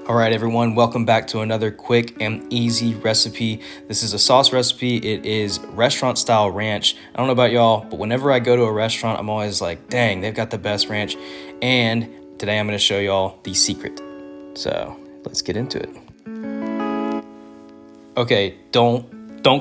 All right, everyone, welcome back to another quick and easy recipe. This is a sauce recipe. It is restaurant style ranch. I don't know about y'all, but whenever I go to a restaurant, I'm always like, dang, they've got the best ranch. And today I'm gonna show y'all the secret. So let's get into it. Okay, don't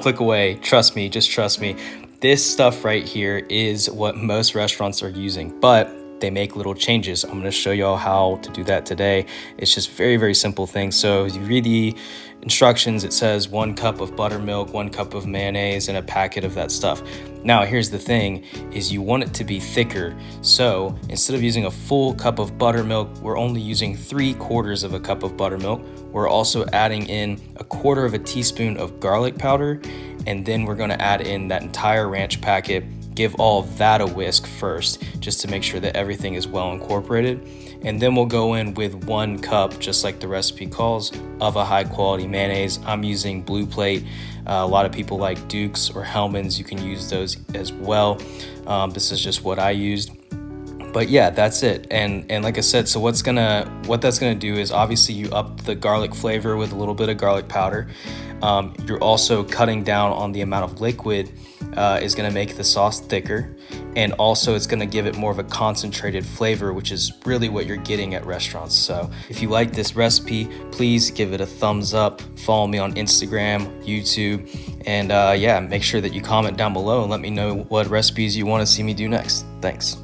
click away. Trust me, just trust me. This stuff right here is what most restaurants are using, but they make little changes. I'm gonna show y'all how to do that today. It's just very, very simple things. So if you read the instructions, it says 1 cup of buttermilk, 1 cup of mayonnaise, and a packet of that stuff. Now, here's the thing, is you want it to be thicker. So instead of using a full cup of buttermilk, we're only using 3/4 of a cup of buttermilk. We're also adding in 1/4 teaspoon of garlic powder, and then we're gonna add in that entire ranch packet. Give all of that a whisk first, just to make sure that everything is well incorporated. And then we'll go in with 1 cup, just like the recipe calls, of a high quality mayonnaise. I'm using Blue Plate. A lot of people like Duke's or Hellmann's. You can use those as well. This is just what I used. But yeah, that's it. And like I said, so what that's gonna do is obviously you up the garlic flavor with a little bit of garlic powder. You're also cutting down on the amount of liquid. Is gonna make the sauce thicker, and also it's gonna give it more of a concentrated flavor, which is really what you're getting at restaurants. So if you like this recipe, please give it a thumbs up. Follow me on Instagram, YouTube, and yeah, make sure that you comment down below and let me know what recipes you want to see me do next. Thanks.